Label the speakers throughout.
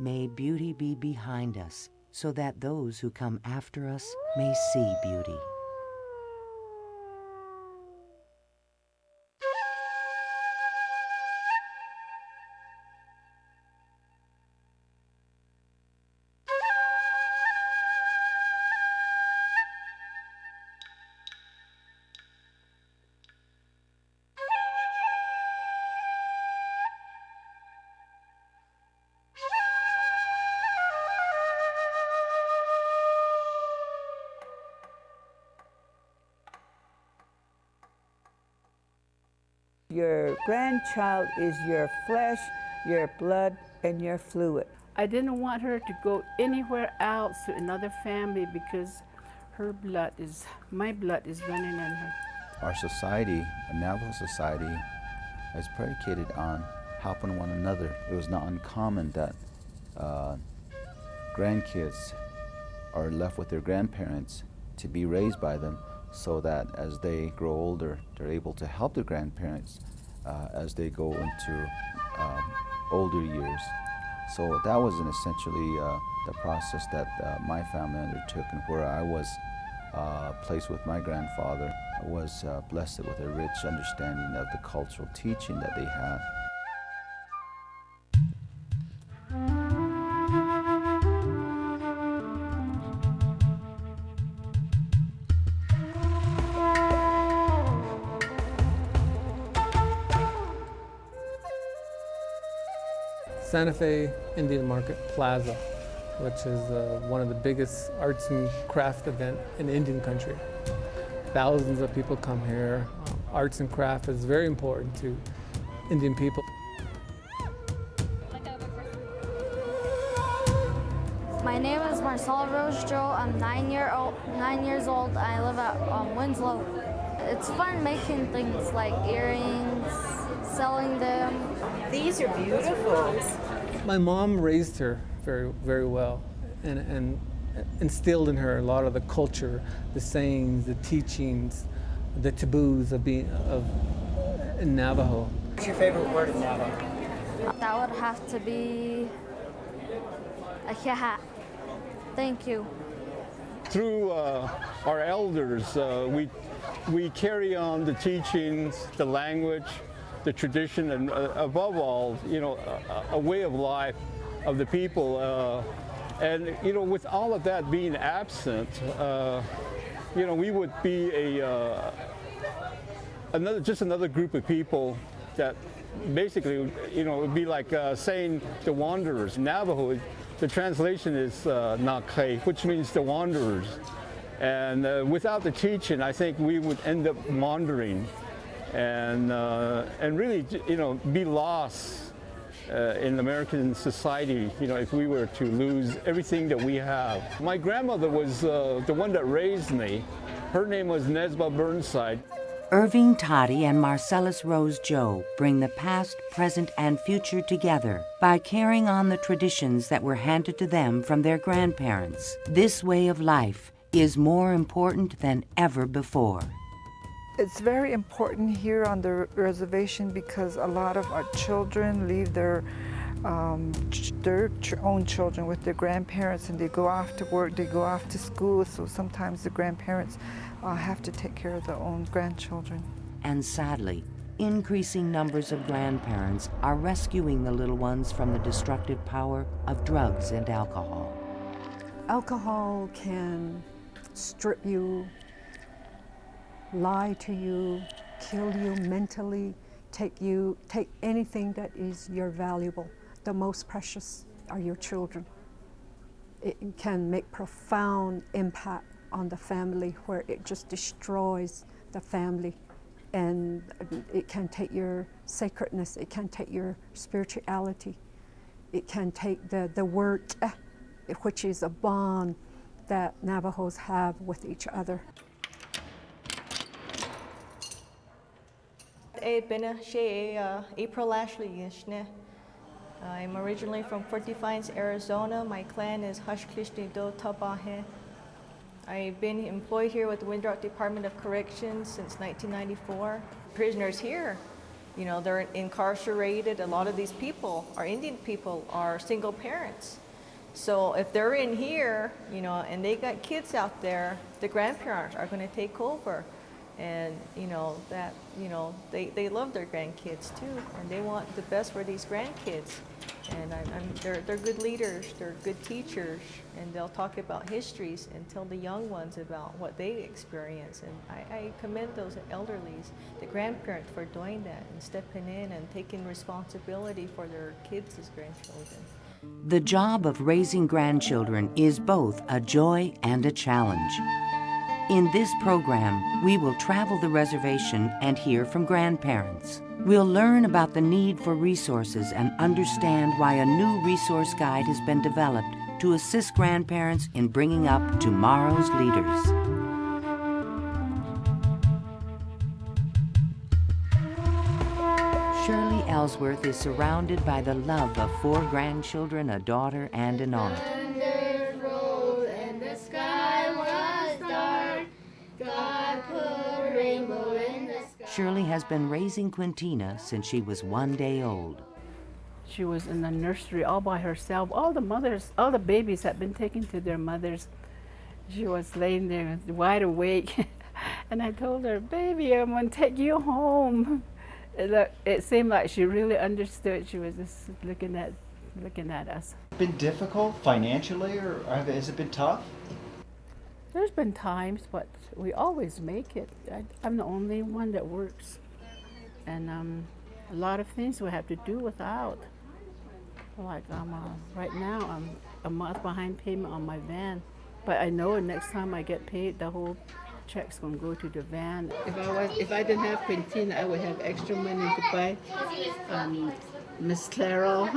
Speaker 1: May beauty be behind us, so that those who come after us may see beauty.
Speaker 2: Your grandchild is your flesh, your blood, and your fluid.
Speaker 3: I didn't want her to go anywhere else to another family because my blood is running in her.
Speaker 4: Our society, a Navajo society, is predicated on helping one another. It was not uncommon that grandkids are left with their grandparents to be raised by them, so that as they grow older, they're able to help their grandparents as they go into older years. So that was essentially the process that my family undertook, and where I was placed with my grandfather. I was blessed with a rich understanding of the cultural teaching that they had.
Speaker 5: Santa Fe Indian Market Plaza, which is one of the biggest arts and craft event in Indian country. Thousands of people come here. Arts and craft is very important to Indian people.
Speaker 6: My name is Marcella Rose Joe. I'm 9 years old. I live at Winslow. It's fun making things like earrings, selling them.
Speaker 7: These are beautiful.
Speaker 5: My mom raised her very, very well and instilled in her a lot of the culture, the sayings, the teachings, the taboos of being in Navajo.
Speaker 7: What's your favorite word in Navajo?
Speaker 6: That would have to be ahiha. Thank you.
Speaker 8: Through our elders, we carry on the teachings, the language, the tradition, and above all, a way of life of the people. And with all of that being absent, we would be another group of people that basically, it would be like saying the wanderers. Navajo, the translation is Nakhe, which means the wanderers. And without the teaching, I think we would end up wandering and really, be lost in American society, if we were to lose everything that we have. My grandmother was the one that raised me. Her name was Nesba Burnside.
Speaker 1: Irving Toddy and Marcellus Rose Joe bring the past, present, and future together by carrying on the traditions that were handed to them from their grandparents. This way of life is more important than ever before.
Speaker 2: It's very important here on the reservation because a lot of our children leave their own children with their grandparents, and they go off to work, they go off to school, so sometimes the grandparents have to take care of their own grandchildren.
Speaker 1: And sadly, increasing numbers of grandparents are rescuing the little ones from the destructive power of drugs and alcohol.
Speaker 9: Alcohol can strip you, lie to you, kill you mentally, take anything that is your valuable. The most precious are your children. It can make profound impact on the family where it just destroys the family, and it can take your sacredness, it can take your spirituality, it can take the word, which is a bond that Navajos have with each other.
Speaker 10: April Ashley. I'm originally from Fort Defiance, Arizona. My clan is Hashklishni Do Tabahe. I've been employed here with the Windrock Department of Corrections since 1994. Prisoners here You know, they're incarcerated. A lot of these people, our Indian people, are single parents. So if they're in here, you know, and they got kids out there, the grandparents are going to take over. And, you know, that, you know, they love their grandkids too, and they want the best for these grandkids. And they're good leaders, they're good teachers, and they'll talk about histories and tell the young ones about what they experience. And I commend those elderlies, the grandparents, for doing that and stepping in and taking responsibility for their kids as grandchildren.
Speaker 1: The job of raising grandchildren is both a joy and a challenge. In this program, we will travel the reservation and hear from grandparents. We'll learn about the need for resources and understand why a new resource guide has been developed to assist grandparents in bringing up tomorrow's leaders. Shirley Ellsworth is surrounded by the love of 4 grandchildren, a daughter, and an aunt. Shirley has been raising Quintina since she was 1 day old.
Speaker 3: She was in the nursery all by herself. All the babies had been taken to their mothers. She was laying there wide awake. And I told her, baby, I'm going to take you home. It seemed like she really understood. She was just looking at us.
Speaker 11: Been difficult financially, or has it been tough?
Speaker 3: There's been times, but we always make it. I'm the only one that works. And a lot of things we have to do without. Like right now, I'm a month behind payment on my van. But I know next time I get paid, the whole check's gonna go to the van. If I didn't have Quintina, I would have extra money to buy Miss Claro.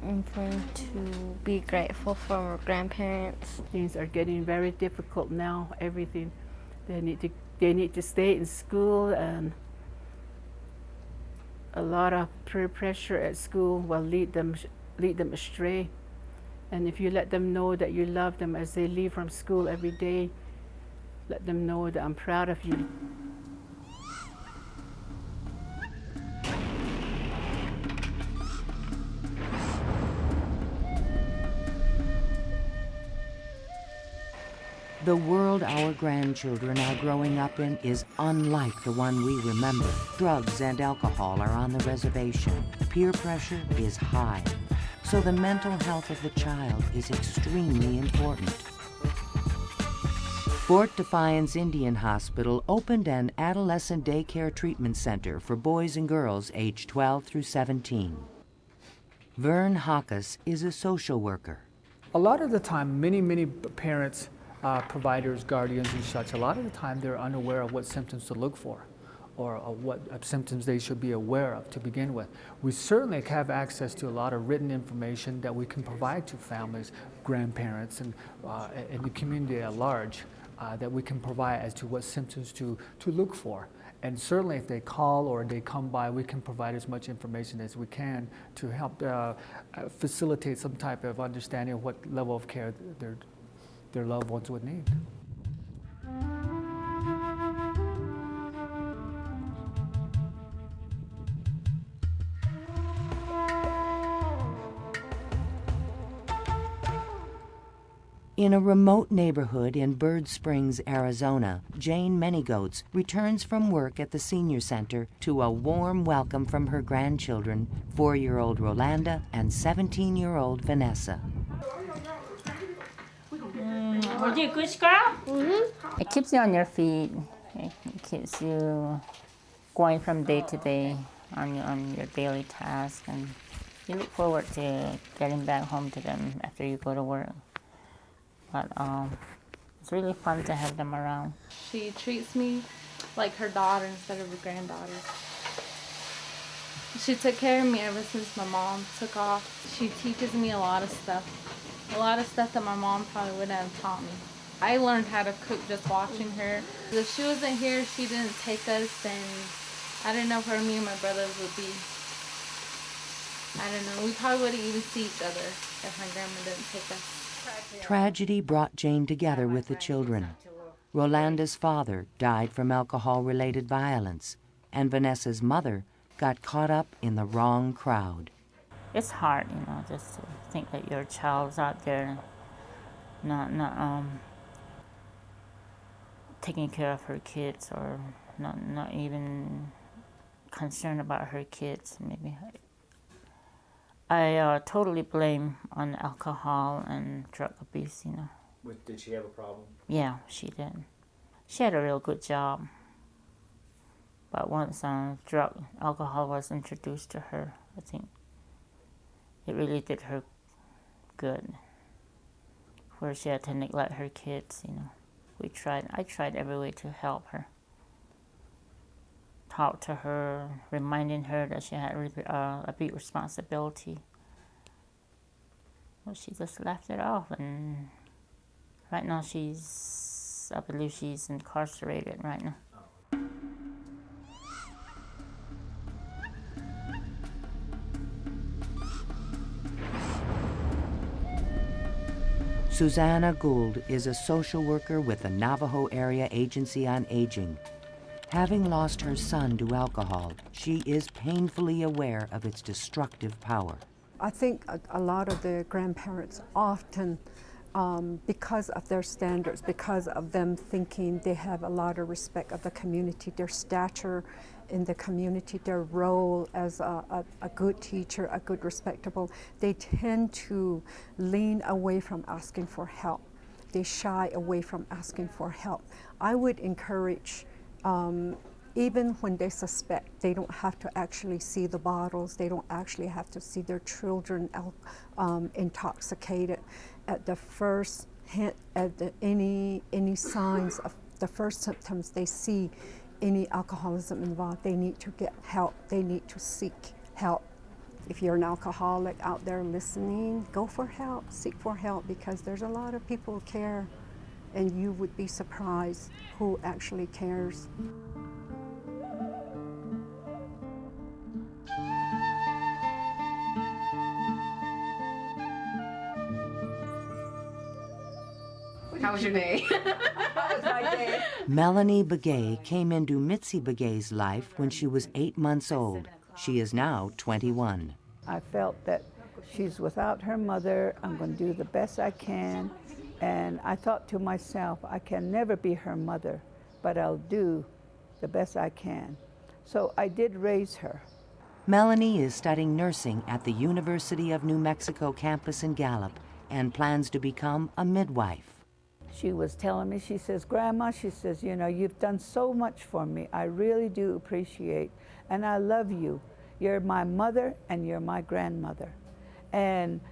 Speaker 6: I'm going to be grateful for our grandparents.
Speaker 3: Things are getting very difficult now. Everything, they need to stay in school, and a lot of peer pressure at school will lead them astray. And if you let them know that you love them as they leave from school every day, let them know that I'm proud of you.
Speaker 1: The world our grandchildren are growing up in is unlike the one we remember. Drugs and alcohol are on the reservation. Peer pressure is high. So the mental health of the child is extremely important. Fort Defiance Indian Hospital opened an adolescent daycare treatment center for boys and girls aged 12 through 17. Vern Hawkus is a social worker.
Speaker 12: A lot of the time, many parents, providers, guardians and such, a lot of the time they're unaware of what symptoms to look for, or what symptoms they should be aware of to begin with. We certainly have access to a lot of written information that we can provide to families, grandparents, and the community at large, that we can provide as to what symptoms to look for. And certainly if they call or they come by, we can provide as much information as we can to help facilitate some type of understanding of what level of care their loved ones would need.
Speaker 1: In a remote neighborhood in Bird Springs, Arizona, Jane Manygoats returns from work at the senior center to a warm welcome from her grandchildren, 4-year-old Rolanda and 17-year-old Vanessa.
Speaker 13: Were you a good girl? Mm-hmm. It keeps you on your feet. It keeps you going from day to day on your daily task, and you look forward to getting back home to them after you go to work. But it's really fun to have them around.
Speaker 14: She treats me like her daughter instead of a granddaughter. She took care of me ever since my mom took off. She teaches me a lot of stuff that my mom probably wouldn't have taught me. I learned how to cook just watching her. If she wasn't here, she didn't take us, then I don't know where me and my brothers would be. I don't know, we probably wouldn't even see each other if my grandma didn't take us.
Speaker 1: Tragedy brought Jane together with the children. Rolanda's father died from alcohol-related violence, and Vanessa's mother got caught up in the wrong crowd.
Speaker 13: It's hard, you know, just to think that your child's out there not taking care of her kids, or not even concerned about her kids. Maybe I totally blame on alcohol and drug abuse, you know.
Speaker 11: Did she have a problem?
Speaker 13: Yeah, she did. She had a real good job, but once alcohol was introduced to her, I think it really did her good, where she had to neglect her kids, you know. I tried every way to help her. Talk to her, reminding her that she had a big responsibility. Well, she just left it off, and right now I believe she's incarcerated right now.
Speaker 1: Susanna Gould is a social worker with the Navajo Area Agency on Aging. Having lost her son to alcohol, she is painfully aware of its destructive power.
Speaker 9: I think a lot of the grandparents often, because of their standards, because of them thinking they have a lot of respect of the community, their stature in the community, their role as a good teacher, a good respectable, they tend to lean away from asking for help. They shy away from asking for help. I would encourage, even when they suspect, they don't have to actually see the bottles, they don't actually have to see their children intoxicated. At the first hint, any signs of the first symptoms they see any alcoholism involved, they need to get help, they need to seek help. If you're an alcoholic out there listening, go for help, seek for help, because there's a lot of people who care, and you would be surprised who actually cares.
Speaker 15: How was your day? How was my day?
Speaker 1: Melanie Begay came into Mitzi Begay's life when she was 8 months old. She is now 21.
Speaker 2: I felt that she's without her mother. I'm going to do the best I can. And I thought to myself, I can never be her mother, but I'll do the best I can. So I did raise her.
Speaker 1: Melanie is studying nursing at the University of New Mexico campus in Gallup and plans to become a midwife.
Speaker 2: She was telling me, she says, Grandma, she says, you know, you've done so much for me. I really do appreciate, and I love you. You're my mother and you're my grandmother. And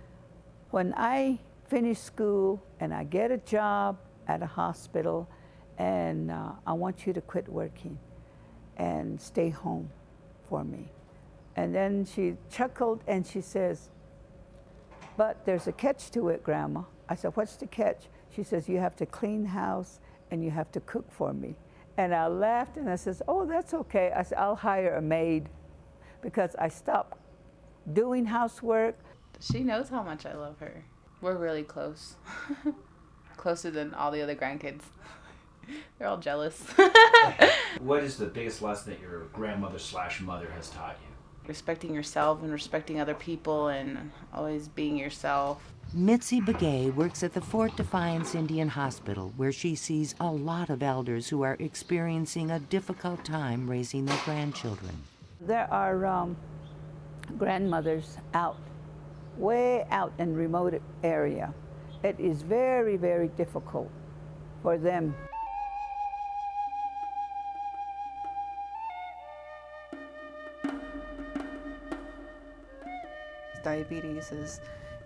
Speaker 2: when I finish school and I get a job at a hospital, and I want you to quit working and stay home for me. And then she chuckled and she says, but there's a catch to it, Grandma. I said, what's the catch? She says, you have to clean house and you have to cook for me. And I laughed and I says, oh, that's okay. I said, I'll hire a maid, because I stopped doing housework.
Speaker 15: She knows how much I love her. We're really close. Closer than all the other grandkids. They're all jealous.
Speaker 11: What is the biggest lesson that your grandmother/mother has taught you?
Speaker 15: Respecting yourself and respecting other people and always being yourself.
Speaker 1: Mitzi Begay works at the Fort Defiance Indian Hospital, where she sees a lot of elders who are experiencing a difficult time raising their grandchildren.
Speaker 2: There are grandmothers out, way out in remote area. It is very, very difficult for them.
Speaker 16: Diabetes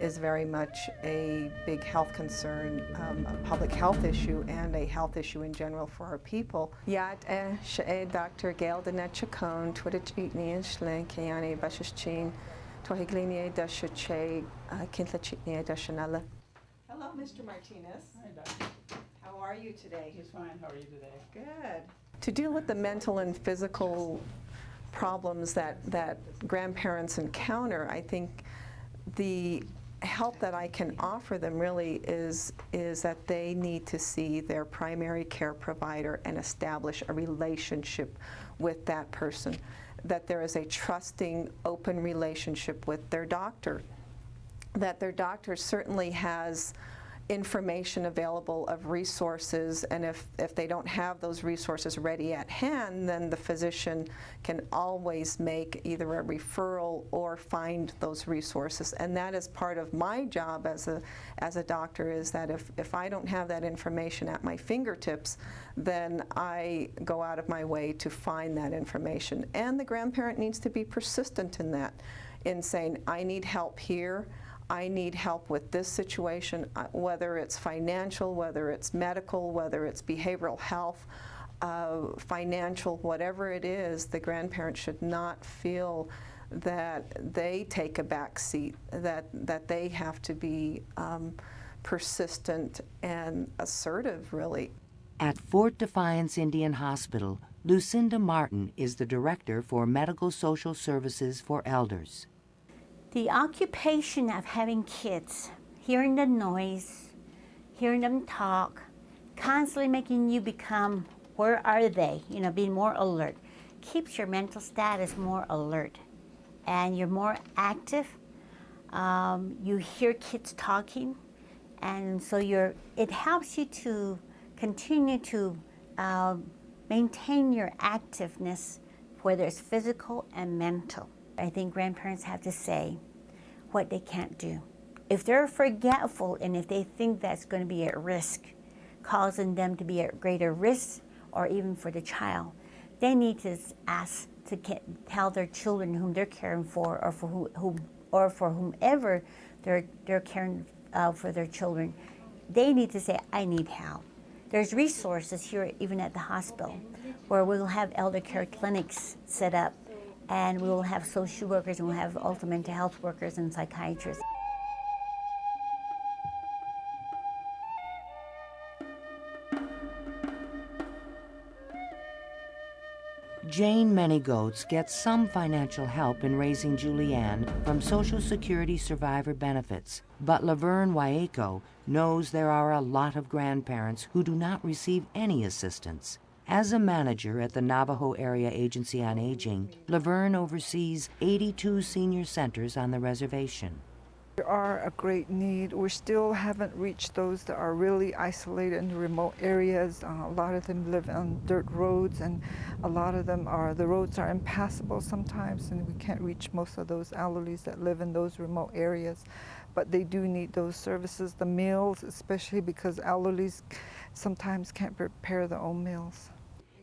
Speaker 16: is very much a big health concern, a public health issue, and a health issue in general for our people. Yat Dr. Gail Danet Chacon, Twitch Eatni Shlin, Kayani Bashichin, Tohiglinia Dashache, Kintla Chitnia Dashanella.
Speaker 7: Hello, Mr. Martinez.
Speaker 17: Hi, Doctor.
Speaker 7: How are you today?
Speaker 17: He's fine. How are you today?
Speaker 7: Good.
Speaker 16: To deal with the mental and physical problems that grandparents encounter, I think the help that I can offer them really is that they need to see their primary care provider and establish a relationship with that person, that there is a trusting, open relationship with their doctor, that their doctor certainly has information available of resources, and if they don't have those resources ready at hand, then the physician can always make either a referral or find those resources. And that is part of my job as a doctor, is that if I don't have that information at my fingertips, then I go out of my way to find that information. And the grandparent needs to be persistent in that, in saying, I need help here, I need help with this situation, whether it's financial, whether it's medical, whether it's behavioral health, financial, whatever it is, the grandparent should not feel that they take a back seat, that they have to be persistent and assertive, really.
Speaker 1: At Fort Defiance Indian Hospital, Lucinda Martin is the Director for Medical Social Services for Elders.
Speaker 17: The occupation of having kids, hearing the noise, hearing them talk, constantly making you become, where are they? You know, being more alert, keeps your mental status more alert. And you're more active. You hear kids talking. And so it helps you to continue to maintain your activeness, whether it's physical and mental. I think grandparents have to say what they can't do. If they're forgetful and if they think that's going to be at risk, causing them to be at greater risk, or even for the child, they need to ask to tell their children whom they're caring for, or for whomever they're caring for their children. They need to say, I need help. There's resources here, even at the hospital, where we'll have elder care clinics set up, and we will have social workers, and we'll have also mental health workers and psychiatrists.
Speaker 1: Jane Manygoats gets some financial help in raising Julianne from Social Security survivor benefits, but Laverne Waeko knows there are a lot of grandparents who do not receive any assistance. As a manager at the Navajo Area Agency on Aging, Laverne oversees 82 senior centers on the reservation.
Speaker 18: There are a great need. We still haven't reached those that are really isolated in the remote areas. A lot of them live on dirt roads, and a lot of them the roads are impassable sometimes, and we can't reach most of those elderlies that live in those remote areas. But they do need those services, the meals, especially because elderlies sometimes can't prepare their own meals.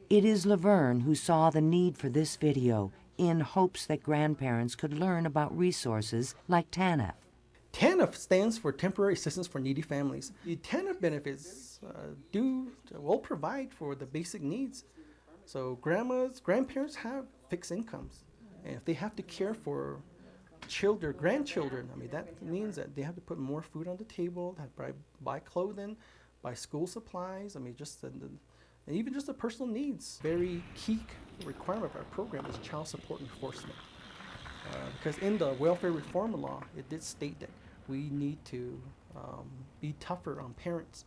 Speaker 1: It is Laverne who saw the need for this video in hopes that grandparents could learn about resources like TANF.
Speaker 19: TANF stands for Temporary Assistance for Needy Families. The TANF benefits will provide for the basic needs. So grandparents have fixed incomes, and if they have to care for grandchildren, I mean, that means that they have to put more food on the table, have to buy clothing, buy school supplies. I mean, and even just the personal needs. Very key requirement of our program is child support enforcement. Because in the welfare reform law, it did state that we need to be tougher on parents.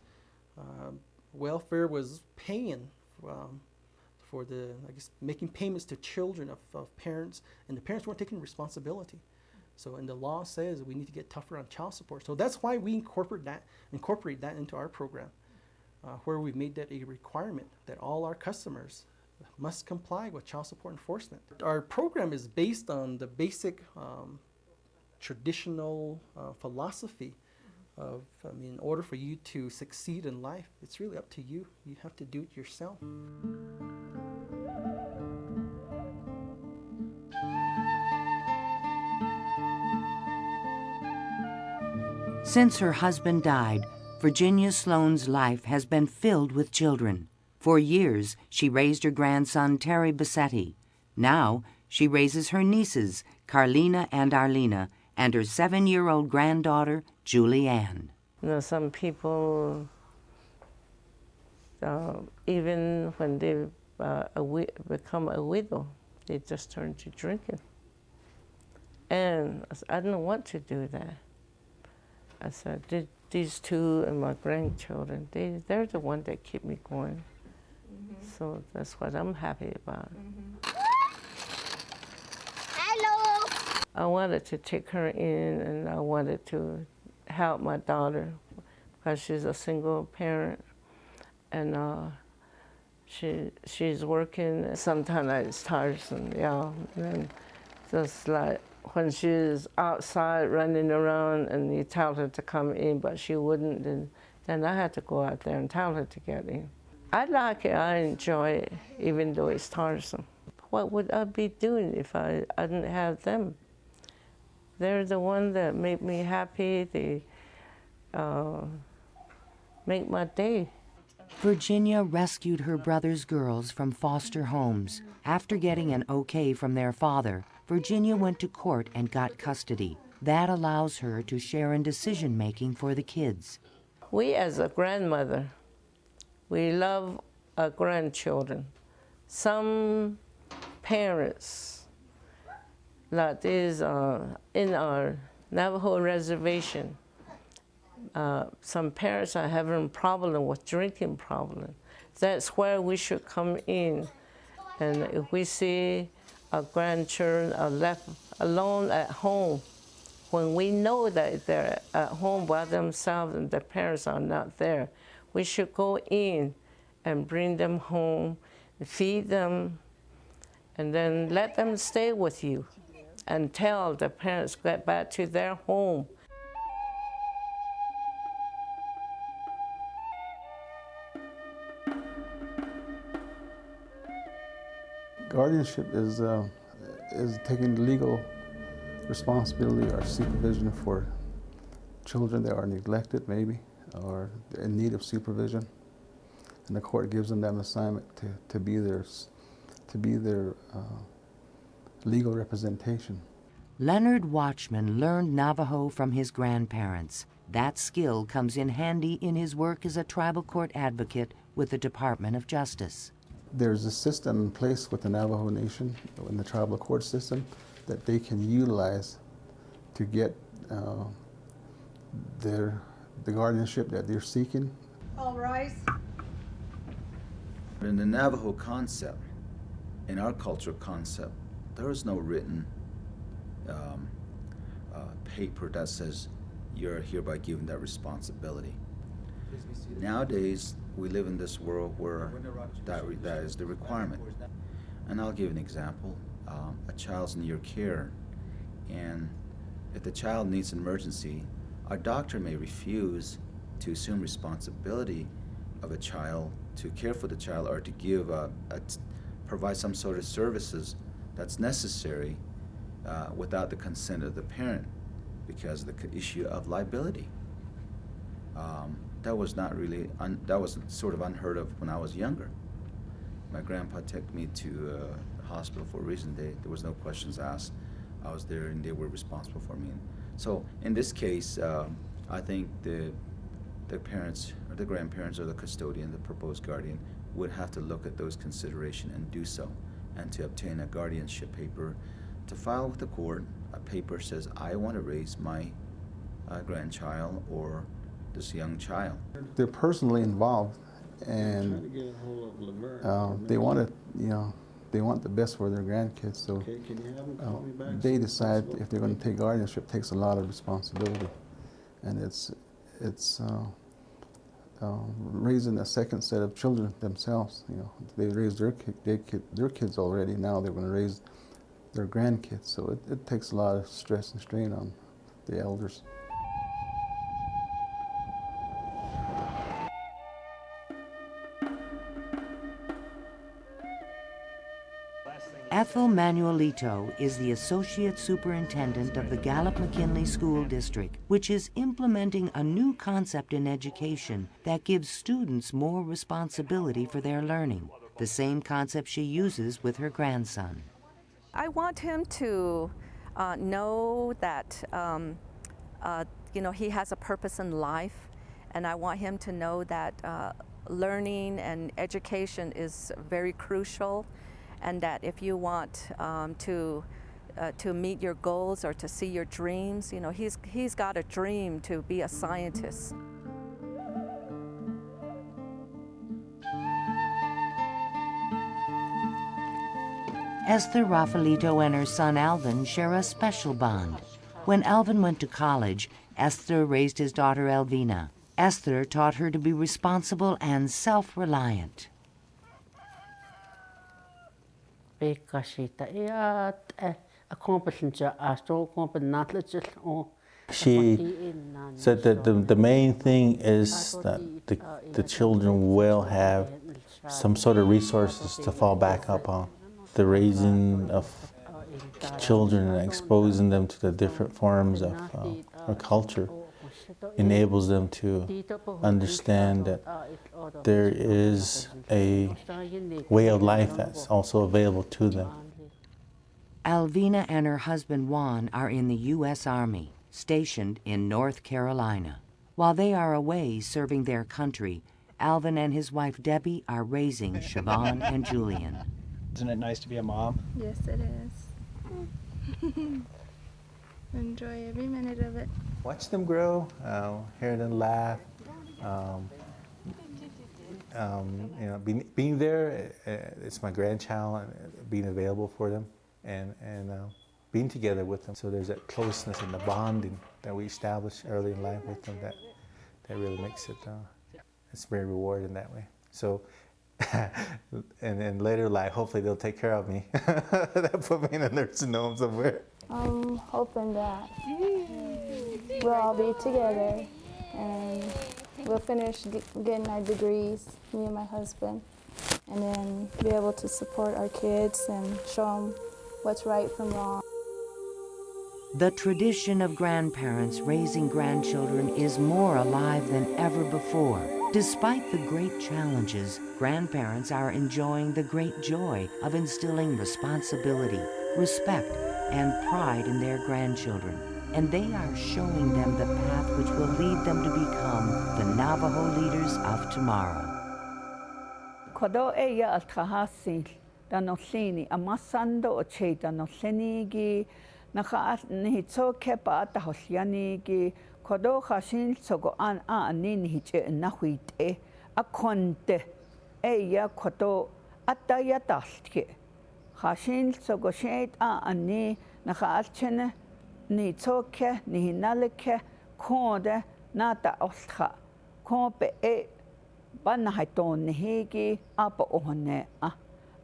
Speaker 19: Welfare was paying for making payments to children of parents, and the parents weren't taking responsibility. So, and the law says we need to get tougher on child support. So that's why we incorporate that into our program, where we made that a requirement that all our customers must comply with child support enforcement. Our program is based on the basic traditional philosophy of, in order for you to succeed in life, it's really up to you. You have to do it yourself.
Speaker 1: Since her husband died, Virginia Sloan's life has been filled with children. For years, she raised her grandson, Terry Bassetti. Now, she raises her nieces, Carlina and Arlena, and her 7-year-old granddaughter, Julianne.
Speaker 20: You know, some people, even when they become a widow, they just turn to drinking. And I didn't want to do that. I said, these two and my grandchildren, they're the ones that keep me going. So that's what I'm happy about.
Speaker 17: Hello.
Speaker 20: I wanted to take her in, and I wanted to help my daughter because she's a single parent, and she's working. Sometimes it's tiresome, yeah. And just like when she's outside running around, and you tell her to come in, but she wouldn't, then I had to go out there and tell her to get in. I like it. I enjoy it, even though it's tiresome. What would I be doing if I didn't have them? They're the ones that make me happy. They make my day.
Speaker 1: Virginia rescued her brother's girls from foster homes. After getting an okay from their father, Virginia went to court and got custody. That allows her to share in decision-making for the kids.
Speaker 20: We, as a grandmother, we love our grandchildren. Some parents, that is in our Navajo reservation, some parents are having a problem with drinking problem. That's where we should come in. And if we see our grandchildren are left alone at home, when we know that they're at home by themselves and their parents are not there, we should go in and bring them home, feed them, and then let them stay with you until the parents get back to their home.
Speaker 21: Guardianship is taking legal responsibility or supervision for children that are neglected, maybe, or in need of supervision, and the court gives them that assignment to be their legal representation.
Speaker 1: Leonard Watchman learned Navajo from his grandparents. That skill comes in handy in his work as a tribal court advocate with the Department of Justice.
Speaker 21: There's a system in place with the Navajo Nation, in the tribal court system, that they can utilize to get the guardianship that they're seeking.
Speaker 7: All rise.
Speaker 4: In the Navajo concept, in our cultural concept, there is no written paper that says you're hereby given that responsibility. Nowadays, we live in this world where that is the requirement. And I'll give an example. A child's in your care, and if the child needs an emergency, our doctor may refuse to assume responsibility of a child, to care for the child, or to give provide some sort of services that's necessary without the consent of the parent, because of the issue of liability. That was not really, that was sort of unheard of when I was younger. My grandpa took me to the hospital for a reason. There was no questions asked. I was there and they were responsible for me. So in this case, I think the parents or the grandparents or the custodian, the proposed guardian, would have to look at those considerations and do so, and to obtain a guardianship paper to file with the court. A paper says, I want to raise my grandchild or this young child.
Speaker 21: They're personally involved, and they want to, they want the best for their grandkids. So they decide if they're going to take guardianship. Takes a lot of responsibility, and it's raising a second set of children themselves. They raised their kids already. Now they're going to raise their grandkids. So it takes a lot of stress and strain on the elders.
Speaker 1: Ethel Manuelito is the Associate Superintendent of the Gallup-McKinley School District, which is implementing a new concept in education that gives students more responsibility for their learning, the same concept she uses with her grandson.
Speaker 22: I want him to know that he has a purpose in life, and I want him to know that learning and education is very crucial, and that if you want to to meet your goals or to see your dreams. You know, he's got a dream to be a scientist.
Speaker 1: Esther Rafaelito and her son Alvin share a special bond. When Alvin went to college, Esther raised his daughter Elvina. Esther taught her to be responsible and self-reliant.
Speaker 5: She said that the main thing is that the children will have some sort of resources to fall back upon. The raising of children and exposing them to the different forms of our culture enables them to understand that there is a way of life that's also available to them.
Speaker 1: Alvina and her husband Juan are in the U.S. Army, stationed in North Carolina. While they are away serving their country, Alvin and his wife Debbie are raising Siobhan and Julian.
Speaker 11: Isn't it nice to be a mom?
Speaker 8: Yes, it is. Enjoy every minute of it.
Speaker 5: Watch them grow, hear them laugh. Being there, it's my grandchild, being available for them, and being together with them. So there's that closeness and the bonding that we establish early in life with them that really makes it, it's very rewarding that way. So, and then later in life, hopefully they'll take care of me. That put me in a nursing home somewhere.
Speaker 8: I'm hoping that we'll all be together and we'll finish getting our degrees, me and my husband, and then be able to support our kids and show them what's right from wrong.
Speaker 1: The tradition of grandparents raising grandchildren is more alive than ever before. Despite the great challenges, grandparents are enjoying the great joy of instilling responsibility, respect, and pride in their grandchildren. And they are showing them the path which will lead them to become the Navajo leaders of tomorrow.
Speaker 2: Kodo eya altahasil danoslini amasando oche danoslenigi naka nihitsoke pa tahosyanigi kodo khashin sogo an anin hiche nahuite akonte eya kodo ataya taltke khashin sogo sheit ani naka alchene nihitsoke nihinalke konde nata ostha kompe e Banahaiton hegi apa ohne a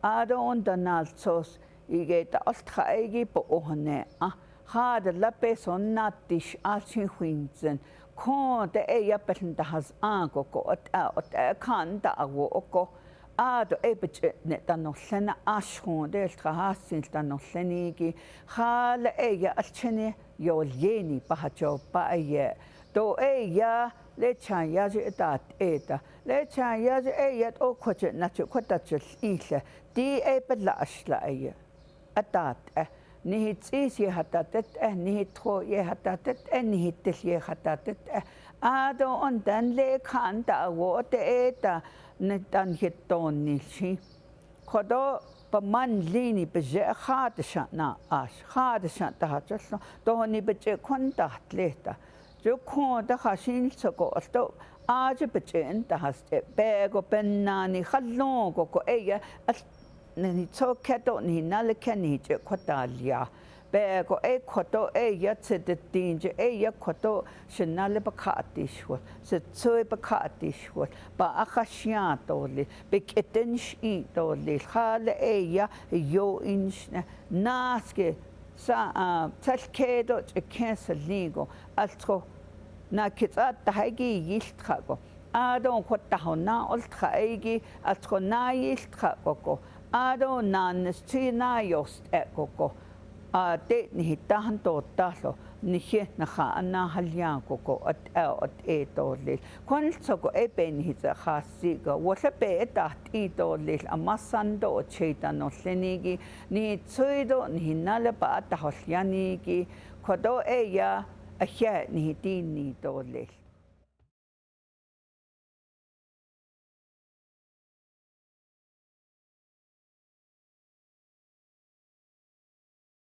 Speaker 2: adon danalsos igeta osthaigi po ohne a had la pesonatish alchin huinzen kon de eya pesenta has ango ko ot kan da awo oko ado ebet netanosena ashon del trahasin tanosenigi hal eya alchene yolyeni pahacho paye do eya lechan yaje etat eta lechan yaje eyat o khoche nachu khotachil ile di epla ashla eye atat nihitsis ye hatatet nihitro ye hatatet nihitel ye hatatet ado on dan le khanda wo te eta netan hiton nishi khodo paman lini beje khat shana ash khat shanta hachlo to ni beje khonta tleta jo khonta khashin soko sto aje bechen ta haste bego penani khallon ko eya ni choketo ni nalke ni je khotalia bego e khoto eya tsedetinje eya khoto shenale bakhatishwa se tsoy bakhatishwa ba akhashya tole beketensh I tole khale eya yo insh naske sa tsalkedo chekensaligo altro na kitsat tahagi yilthago adon khotahona olthaigi atkhona yilthago adon nanstina yost ekoko te ni tahan to talo ni he na khana halyan koko at etole kontsoko epen hitsa khasiga wolepe etat itole amasando cheitano senigi ni tsuido ni nale pa tahosyanigi khodo eya ahya ni tini tole